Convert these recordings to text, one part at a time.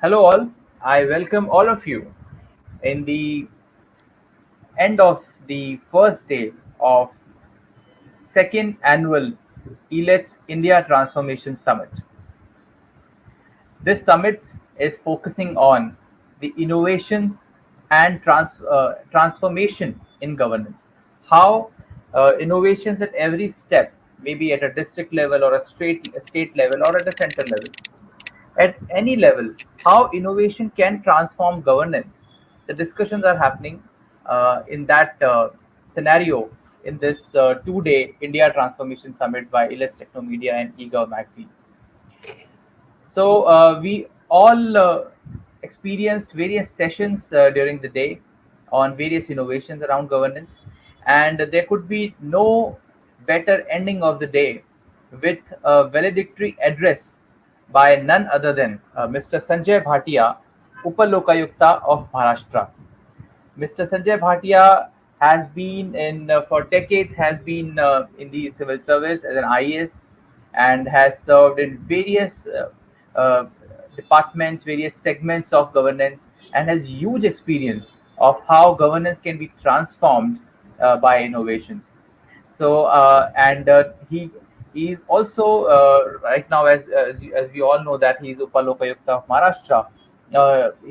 Hello, all. I welcome all of you in the end of the first day of second annual Elets India Transformation Summit. This summit is focusing on the innovations and transformation in governance. How innovations at every step, maybe at a district level or a state level or at a central level, at any level, how innovation can transform governance. The discussions are happening in that scenario in this 2 day India Transformation Summit by Elets Technomedia and eGov magazine. So we all experienced various sessions during the day on various innovations around governance, and there could be no better ending of the day with a valedictory address by none other than Mr. Sanjay Bhatia, Lokayukta of Maharashtra. Mr. Sanjay Bhatia has been in for decades has been in the civil service as an IAS and has served in various uh, departments, various segments of governance, and has huge experience of how governance can be transformed by innovations. So and he is also right now, as we all know, that he is Upalokayukta of Maharashtra.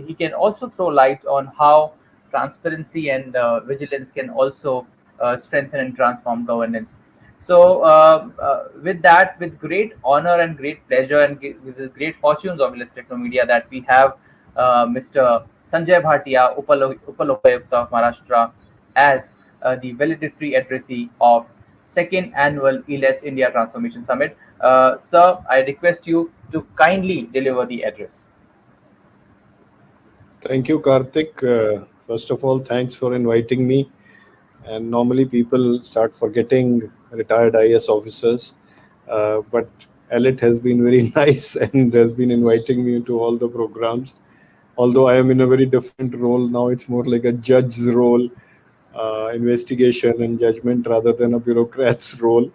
He can also throw light on how transparency and vigilance can also strengthen and transform governance. So with that, with great honor and great pleasure and with the great fortunes of Elets Technomedia, that we have Mr. Sanjay Bhatia, Upalokayukta of Maharashtra, as the valedictory addressee of second annual Elets India Transformation Summit. Sir, I request you to kindly deliver the address. Thank you, Karthik. First of all, thanks for inviting me. And normally people start forgetting retired IS officers, but Elliot has been very nice and has been inviting me to all the programs. Although I am in a very different role now, it's more like a judge's role, investigation and judgment rather than a bureaucrat's role.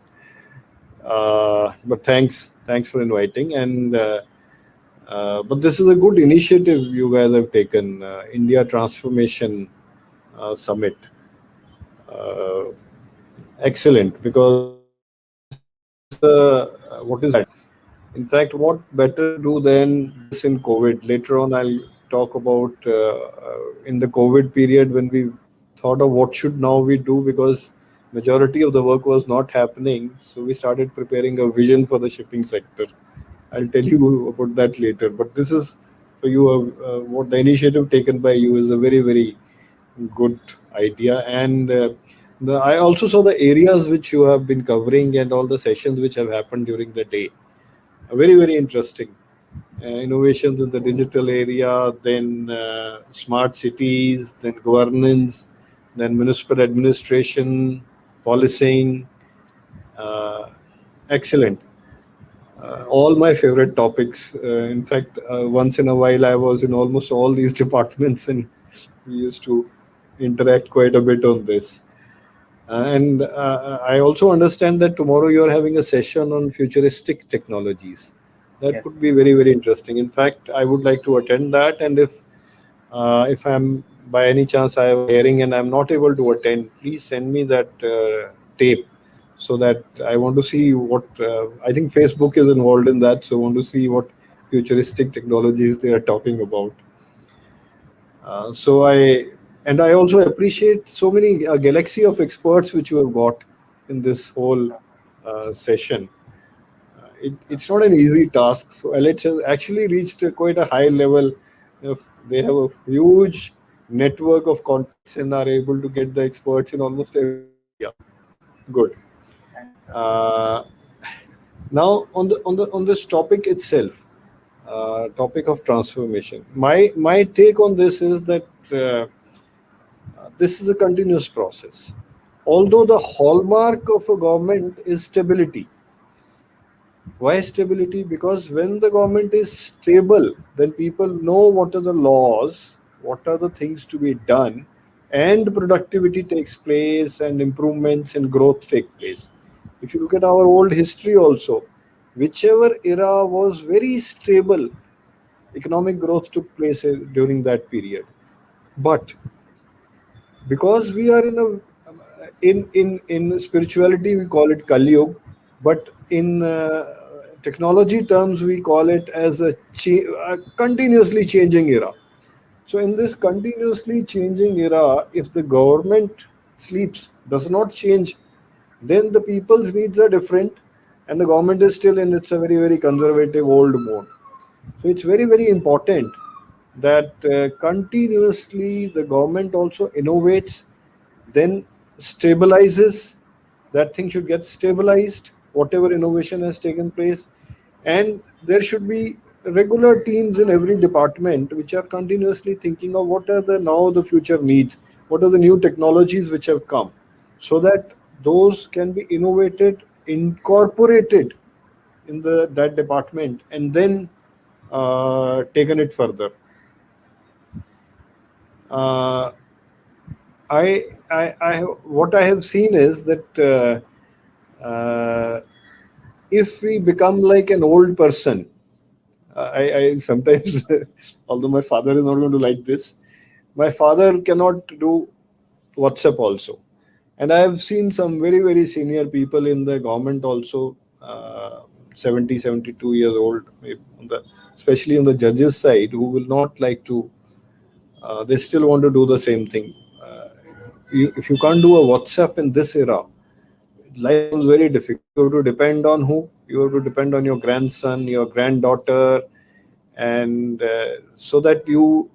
But thanks for inviting. But this is a good initiative you guys have taken, India Transformation Summit. Uh, Excellent, because this is what is that? In fact, what better to do than this in COVID? Later on, I'll talk about in the COVID period when we thought of what should now we do, because majority of the work was not happening. So we started preparing a vision for the shipping sector. I'll tell you about that later. But this is for you, what the initiative taken by you is a very good idea. And I also saw the areas which you have been covering and all the sessions which have happened during the day. Very interesting. Innovations in the digital area, then smart cities, then governance, then municipal administration, policing. Uh, Excellent. All my favorite topics. In fact, once in a while, I was in almost all these departments, and we used to interact quite a bit on this. And I also understand that tomorrow you are having a session on futuristic technologies. That Yes. could be very interesting. In fact, I would like to attend that. And if I'm by any chance I have a hearing and I'm not able to attend, please send me that tape, so that I want to see what I think Facebook is involved in that. So I want to see what futuristic technologies they are talking about. So I also appreciate so many galaxy of experts which you have got in this whole session. It's not an easy task. So Elets has actually reached quite a high level. They have a huge network of contacts and are able to get the experts in almost every area. Good. Thanks, sir. Uh, Now on this topic itself, topic of transformation. My take on this is that this is a continuous process. Although the hallmark of a government is stability. Why stability? Because when the government is stable, then people know what are the laws, what are the things to be done, and productivity takes place, and improvements and growth take place. If you look at our old history also, whichever era was very stable, economic growth took place during that period. But because we are in spirituality we call it Kali Yuga, but in technology terms we call it as a continuously changing era. So in this continuously changing era, if the government sleeps, does not change, then the people's needs are different, and the government is still in its a very very conservative old mode. So it's very very important that continuously the government also innovates, then stabilizes. That thing should get stabilized, whatever innovation has taken place, and there should be regular teams in every department which are continuously thinking of what are the future needs, what are the new technologies which have come, so that those can be innovated, incorporated in the that department, and then taken it further. Uh, what I have seen is that if we become like an old person, I sometimes, although my father is not going to like this, my father cannot do WhatsApp also. And I have seen some very, very senior people in the government also, 70, 72 years old, maybe especially on the judges' side, who will not like to, they still want to do the same thing. If you can't do a WhatsApp in this era, life becomes very difficult. You have to depend on who? You have to depend on your grandson, your granddaughter, and so that you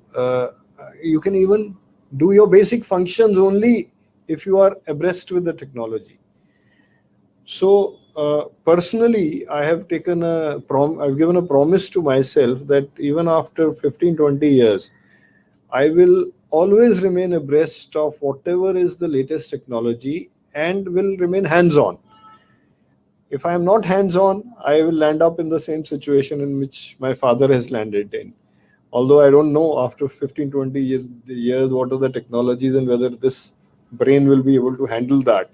can even do your basic functions only if you are abreast with the technology. So personally, I have taken I've given a promise to myself that even after 15, 20 years, I will always remain abreast of whatever is the latest technology and will remain hands on. If I am not hands on, I will land up in the same situation in which my father has landed in. Although I don't know after 15, 20 years what are the technologies and whether this brain will be able to handle that.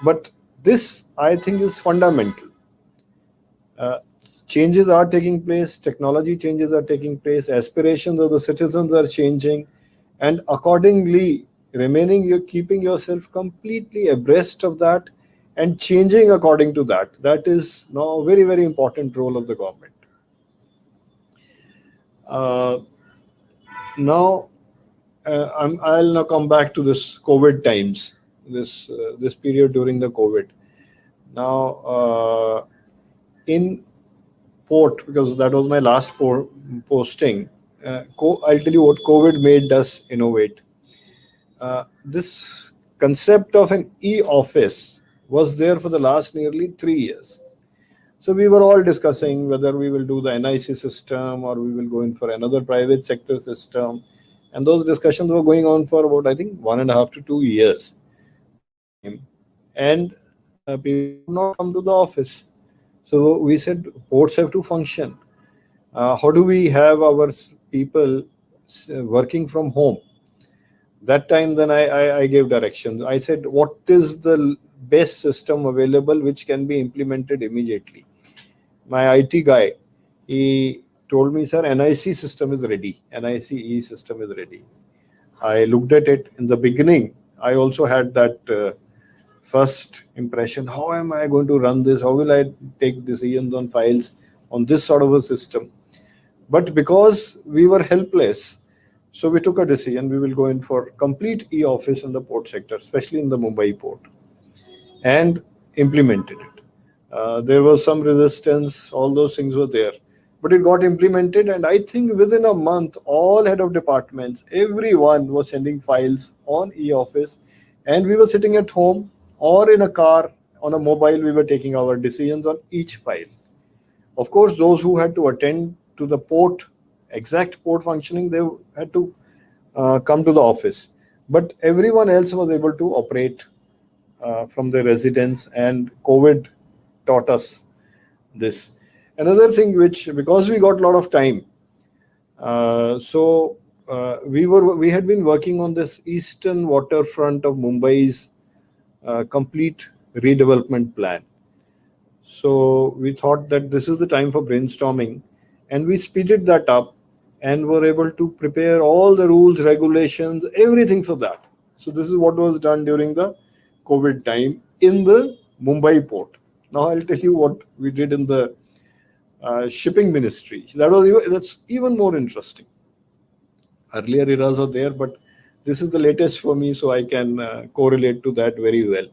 But this, I think, is fundamental. Uh, Changes are taking place, technology changes are taking place, aspirations of the citizens are changing, and accordingly, you keeping yourself completely abreast of that and changing according to that. That is now a very, very important role of the government. Uh, Now, I'll now come back to this COVID times, this period during the COVID. Now, in port, because that was my last posting. I'll tell you what COVID made us innovate. This concept of an e-office was there for the last nearly 3 years. So we were all discussing whether we will do the NIC system or we will go in for another private sector system. And those discussions were going on for about, I think, 1.5 to 2 years that time. And people could not come to the office. So we said ports have to function. How do we have our people working from home? That time, then I gave directions. I said, what is the best system available which can be implemented immediately? My IT guy, he told me, sir, NIC system is ready. NICE system is ready. I looked at it in the beginning. I also had that first impression. How am I going to run this? How will I take decisions on files on this sort of a system? But because we were helpless, so we took a decision. We will go in for complete e-office in the port sector, especially in the Mumbai port, and implemented it. There was some resistance, all those things were there. But it got implemented, and I think within a month, all head of departments, everyone was sending files on e-office, and we were sitting at home or in a car on a mobile, we were taking our decisions on each file. Of course, those who had to attend to the port, exact port functioning, they had to come to the office. But everyone else was able to operate from their residence, and COVID taught us this. Another thing which, because we got a lot of time, we had been working on this eastern waterfront of Mumbai's complete redevelopment plan. So we thought that this is the time for brainstorming and we speeded that up and were able to prepare all the rules, regulations, everything for that. So this is what was done during the COVID time in the Mumbai port. Now I'll tell you what we did in the shipping ministry. That's even more interesting. Earlier eras are there, but this is the latest for me, so I can correlate to that very well.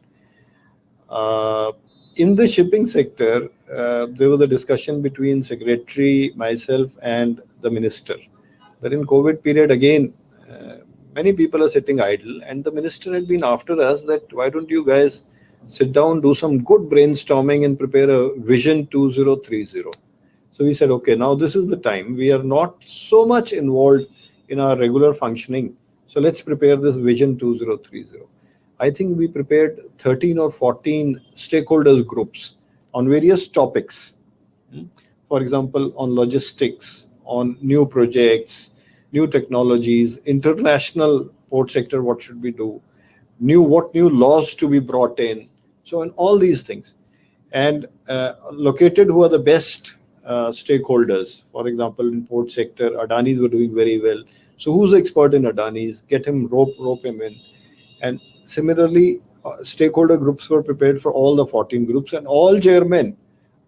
Uh, in the shipping sector, there was a discussion between secretary, myself, and the minister. But in COVID period, again, many people are sitting idle, and the minister had been after us that why don't you guys sit down, do some good brainstorming, and prepare a vision 2030. So we said, okay, now this is the time. We are not so much involved in our regular functioning. So let's prepare this vision 2030. I think we prepared 13 or 14 stakeholders groups on various topics. For example, on logistics, on new projects, new technologies, international port sector, what should we do, what new laws to be brought in. So, in all these things, and located who are the best stakeholders. For example, in port sector, Adanis were doing very well. So, who's the expert in Adanis? Get him, rope him in. And similarly, stakeholder groups were prepared for all the 14 groups, and all chairmen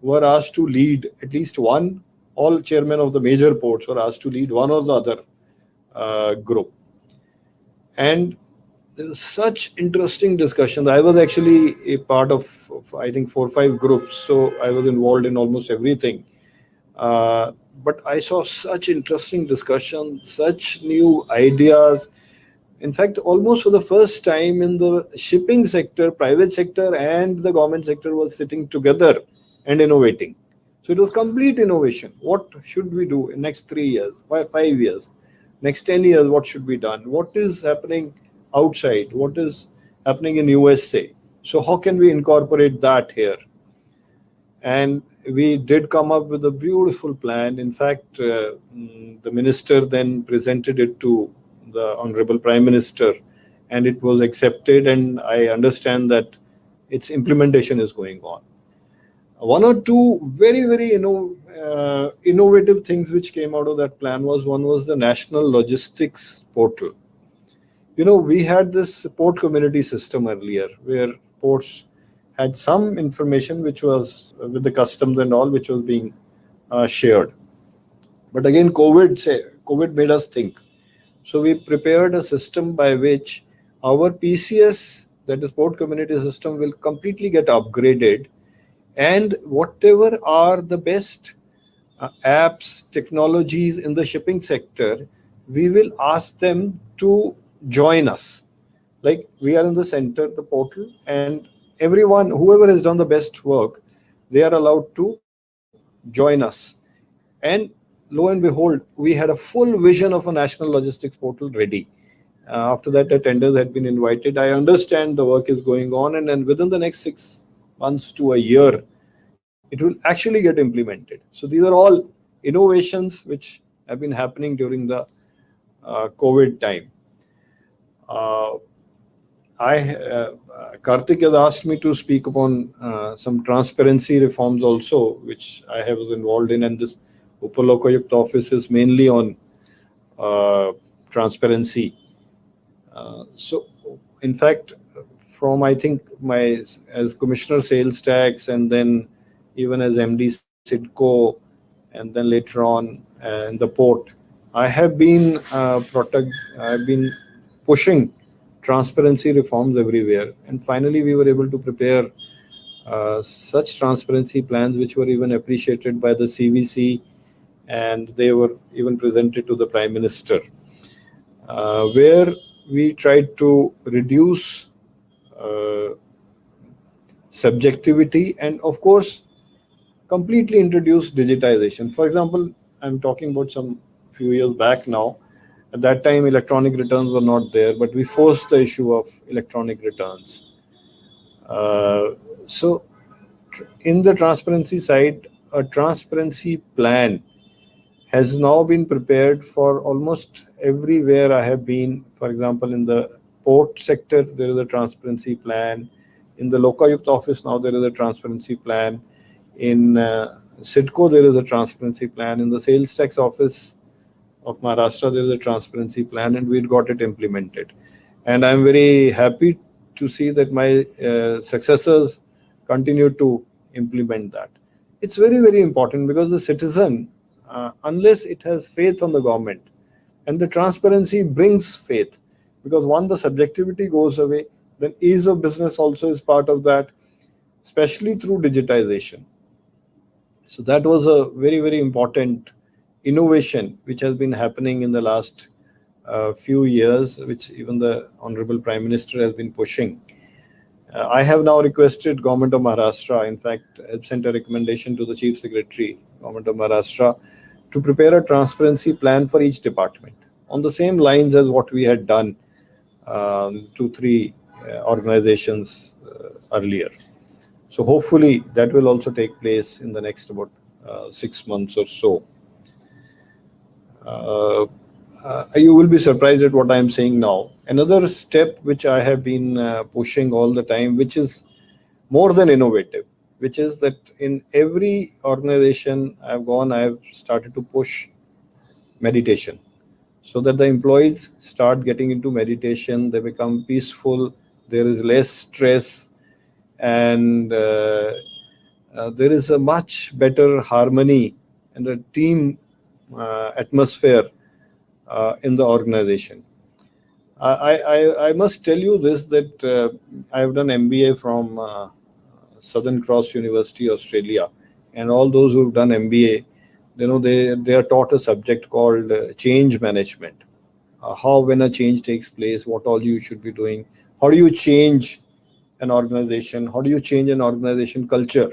were asked to lead at least one. All chairmen of the major ports were asked to lead one or the other group. And there was such interesting discussions. I was actually a part of I think 4 or 5 groups, so I was involved in almost everything. Uh, but I saw such interesting discussion, such new ideas. In fact, almost for the first time in the shipping sector, private sector and the government sector was sitting together and innovating. So it was complete innovation. What should we do in next 3 years, 5 years, next 10 years? What should be done? What is happening outside? What is happening in USA? So how can we incorporate that here? And we did come up with a beautiful plan. In fact, the minister then presented it to the Honorable Prime Minister, and it was accepted. And I understand that its implementation is going on. One or two very innovative things which came out of that plan was one was the National Logistics Portal. We had this port community system earlier where ports had some information which was with the customs and all, which was being shared. But again, COVID made us think. So we prepared a system by which our PCS, that is port community system, will completely get upgraded, and whatever are the best apps, technologies in the shipping sector, we will ask them to join us. Like we are in the center, the portal, and everyone, whoever has done the best work, they are allowed to join us. And lo and behold, we had a full vision of a national logistics portal ready. After that, the tenders had been invited. I understand the work is going on, and then within the next 6 months to a year, it will actually get implemented. So these are all innovations which have been happening during the COVID time. Uh, Karthik has asked me to speak upon some transparency reforms also, which I have was involved in, and this Lokayukta office is mainly on transparency. So, in fact, from I think my as Commissioner Sales Tax, and then even as MD Sidco, and then later on in the port, I have been I've been pushing transparency reforms everywhere, and finally we were able to prepare such transparency plans which were even appreciated by the CVC, and they were even presented to the Prime Minister, where we tried to reduce uh, subjectivity and, of course, completely introduce digitization. For example, I'm talking about some few years back now. At that time, electronic returns were not there, but we forced the issue of electronic returns. So, in the transparency side, a transparency plan has now been prepared for almost everywhere I have been. For example, in the port sector, there is a transparency plan. In the Lokayukta office now, there is a transparency plan. In Sitco, there is a transparency plan. In the sales tax office of Maharashtra, there is a transparency plan, and we got it implemented. And I'm very happy to see that my successors continue to implement that. It's very, very important because the citizen, unless it has faith on the government, and the transparency brings faith, because one, the subjectivity goes away, then ease of business also is part of that, especially through digitization. So that was a very, very important innovation which has been happening in the last few years, which even the Honorable Prime Minister has been pushing. I have now requested Government of Maharashtra, in fact, I've sent a recommendation to the Chief Secretary, Government of Maharashtra, to prepare a transparency plan for each department on the same lines as what we had done two, three organizations earlier. So hopefully that will also take place in the next about 6 months or so. Uh, you will be surprised at what I am saying now. Another step which I have been pushing all the time, which is more than innovative, which is that in every organization I've gone, I've started to push meditation so that the employees start getting into meditation, they become peaceful, there is less stress, and there is a much better harmony and a team atmosphere in the organization. I must tell you this, that I have done MBA from Southern Cross University, Australia, and all those who've done MBA, they are taught a subject called change management. How, when a change takes place, what all you should be doing, how do you change an organization, how do you change an organization culture.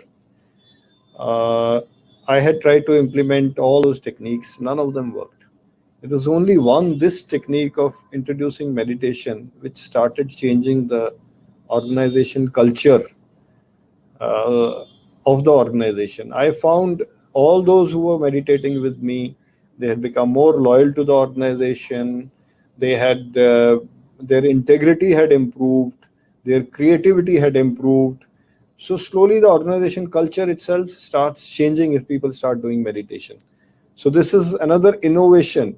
uh, I had tried to implement all those techniques, none of them worked. It was only one, this technique of introducing meditation, which started changing the organization culture uh, of the organization. I found all those who were meditating with me, they had become more loyal to the organization. They had their integrity had improved, their creativity had improved. So slowly, the organization culture itself starts changing if people start doing meditation. So this is another innovation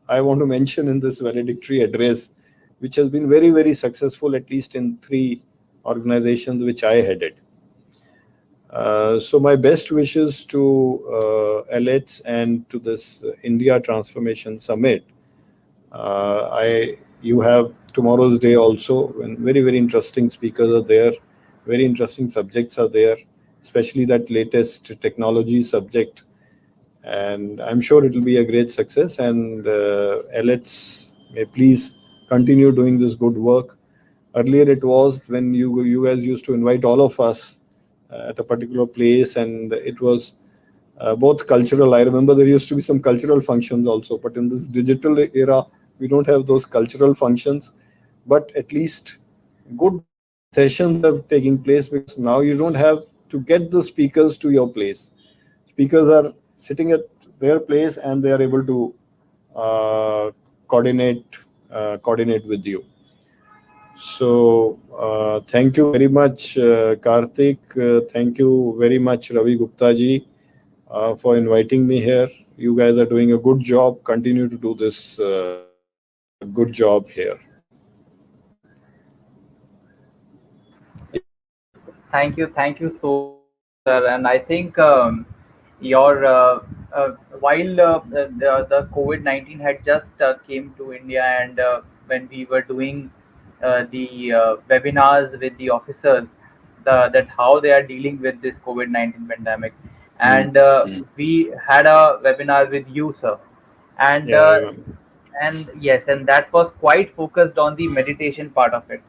I want to mention in this valedictory address, which has been very, very successful, at least in three organizations which I headed. So my best wishes to Elets and to this India Transformation Summit. I You have tomorrow's day also, when very, very interesting speakers are there, very interesting subjects are there, especially that latest technology subject, and I'm sure it will be a great success. And Elets, may please continue doing this good work. Earlier, it was when you guys used to invite all of us at a particular place, and it was both cultural. I remember there used to be some cultural functions also, but in this digital era, we don't have those cultural functions. But at least good sessions are taking place, because now you don't have to get the speakers to your place. Speakers are sitting at their place and they are able to uh, coordinate coordinate with you. So thank you very much, Karthik. Thank you very much, Ravi Gupta ji, for inviting me here. You guys are doing a good job. Continue to do this good job here. Yeah. Thank you so much, sir. And I think your while the COVID-19 had just came to India, and when we were doing the webinars with the officers, that how they are dealing with this COVID-19 pandemic, Mm. and we had a webinar with you, sir, and Yeah, I remember. yes, and that was quite focused on the meditation part of it.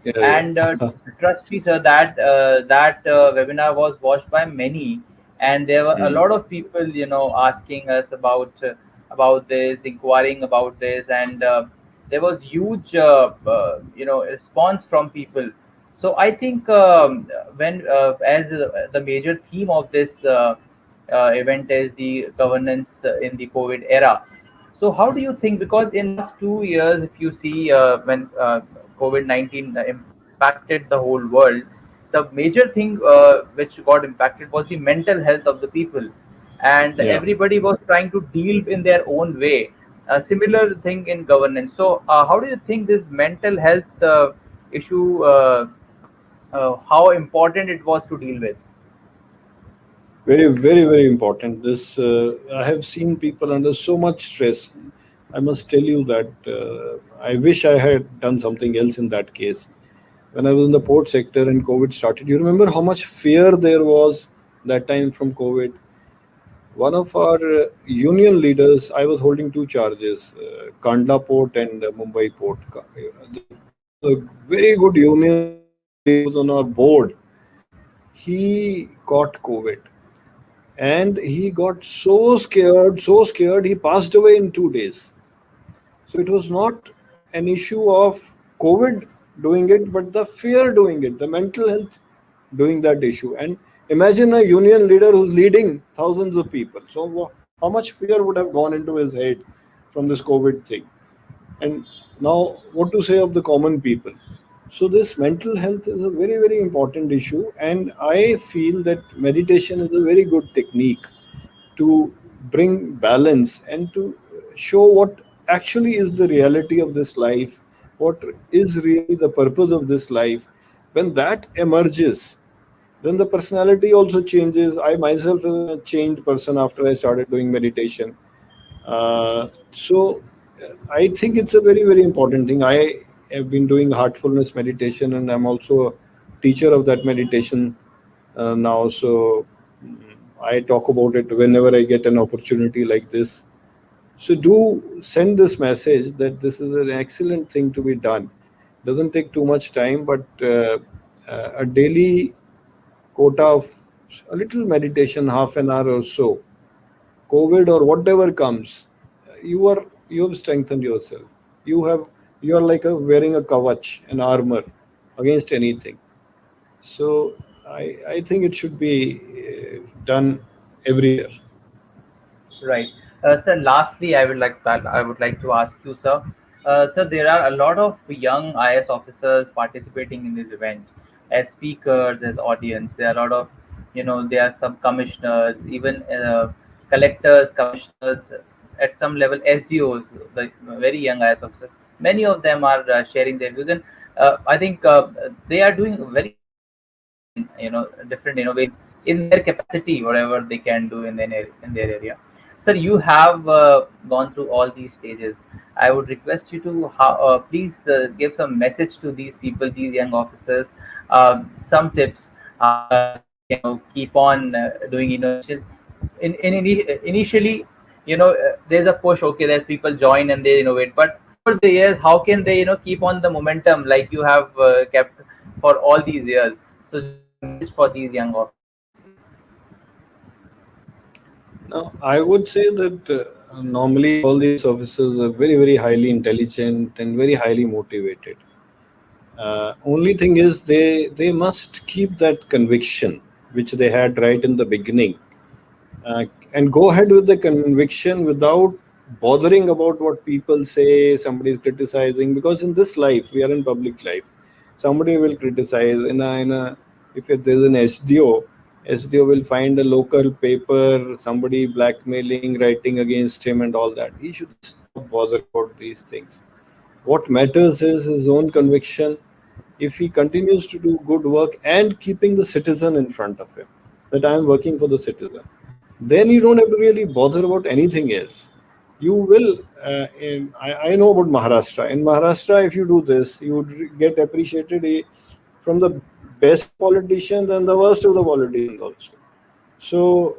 Yeah, And yeah. trust me, sir, that webinar was watched by many, and there were a Mm. lot of people, asking us about this, inquiring about this, and there was huge, response from people. So I think when as the major theme of this event is the governance in the COVID era. So how do you think? Because in last 2 years, if you see when COVID-19 impacted the whole world, the major thing which got impacted was the mental health of the people, and Yeah. everybody was trying to deal in their own way. A similar thing in governance. So, how do you think this mental health issue, how important it was to deal with? Very, very, very important. This I have seen people under so much stress. I must tell you that I wish I had done something else in that case. When I was in the port sector and COVID started, you remember how much fear there was that time from COVID. One of our union leaders, I was holding two charges, Kandla Port and Mumbai Port. There was a very good union leader who was on our board. He caught COVID and he got so scared, he passed away in 2 days. So it was not an issue of COVID doing it, but the fear doing it, the mental health doing that issue. And imagine a union leader who's leading thousands of people. So how much fear would have gone into his head from this COVID thing? And now, what to say of the common people? So this mental health is a very, very important issue, and I feel that meditation is a very good technique to bring balance and to show what actually is the reality of this life, what is really the purpose of this life. When that emerges, then the personality also changes. I myself am a changed person after I started doing meditation. So I think it's a very, very important thing. I have been doing heartfulness meditation, and I'm also a teacher of that meditation now. So I talk about it whenever I get an opportunity like this. So do send this message that this is an excellent thing to be done. Doesn't take too much time, but a daily quota of a little meditation, half an hour or so, COVID or whatever comes, you have strengthened yourself. You are like wearing a kavach, an armor against anything. So I think it should be done every year. Right. Sir, lastly, I would like to ask you, sir. Sir, there are a lot of young IS officers participating in this event as speakers, as audience. There are a lot of, there are some commissioners, even collectors, commissioners, at some level SDOs, the very young IS officers. Many of them are sharing their views, and I think they are doing very innovative things in, different innovations in their capacity, whatever they can do in their area. Sir, you have gone through all these stages. I would request you to please give some message to these people, these young officers, some tips how they can, keep on doing innovations. Initially, there's a push. Okay, that people join and they innovate, but over the years, how can they, keep on the momentum like you have kept for all these years? So, just a message for these young officers, please. Now, I would say that normally all these officers are very, very highly intelligent and very highly motivated. Only thing is they must keep that conviction which they had right in the beginning, uh, and go ahead with the conviction without bothering about what people say. Somebody is criticizing, because in this life we are in public life. Somebody will criticize in a if there's an SDO will find a local paper, somebody blackmailing, writing against him, and all that. He should just stop bothering about these things. What matters is his own conviction. If he continues to do good work and keeping the citizen in front of him, that I am working for the citizen, then you don't have to really bother about anything else. You will, I know about Maharashtra. In Maharashtra, if you do this, you would get appreciated from the best politicians and the worst of the politicians also. So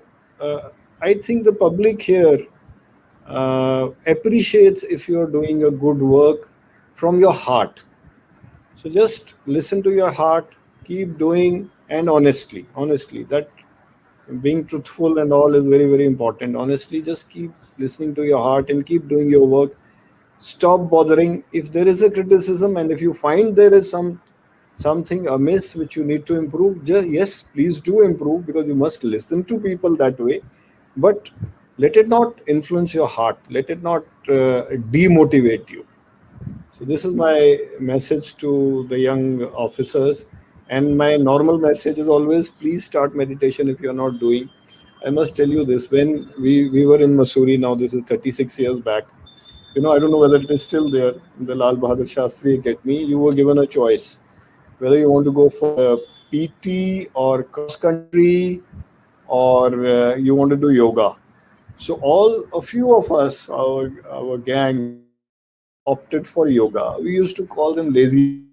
I think the public here appreciates if you are doing a good work from your heart. So just listen to your heart, keep doing, and honestly, that being truthful and all is very, very important. Honestly, just keep listening to your heart and keep doing your work. Stop bothering if there is a criticism, and if you find there is something amiss which you need to improve. Just yes, please do improve, because you must listen to people that way. But let it not influence your heart. Let it not demotivate you. So this is my message to the young officers. And my normal message is always, please start meditation if you're not doing. I must tell you this, when we were in Missouri, now this is 36 years back, I don't know whether it is still there, in the Lal Bahadur Shastri Academy, you were given a choice whether you want to go for PT or cross country, or you want to do yoga. So all a few of us, our gang, opted for yoga. We used to call them lazy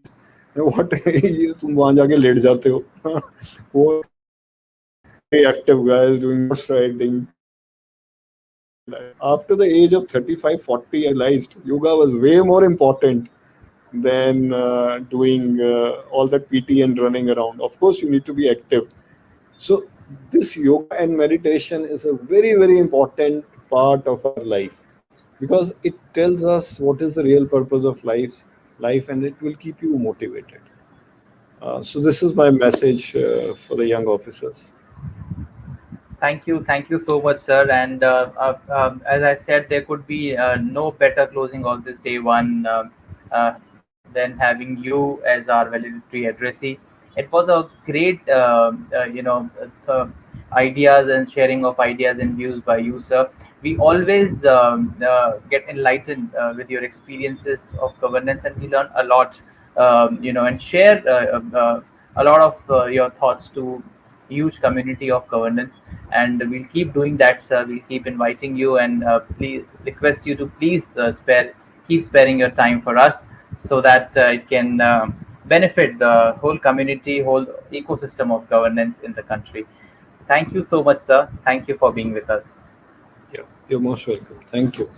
boys. What ये तुम वहां जाके late जाते हो? वो very active guys doing horse riding, and after the age of 35, 40, I realized yoga was way more important than doing all that PT and running around. Of course, you need to be active. So this yoga and meditation is a very, very important part of our life, because it tells us what is the real purpose of life, and it will keep you motivated. So this is my message for the young officers. Thank you so much, sir. And as I said, there could be no better closing of this day one than having you as our valedictory addressee. It was a great, ideas and sharing of ideas and views by you, sir. We always get enlightened with your experiences of governance, and we learn a lot, and share a lot of your thoughts to huge community of governance, and we'll keep doing that, sir. We'll keep inviting you, and please request you to please keep sparing your time for us, so that it can benefit the whole community, whole ecosystem of governance in the country. Thank you so much, sir. Thank you for being with us. Yeah, you're most welcome. Thank you.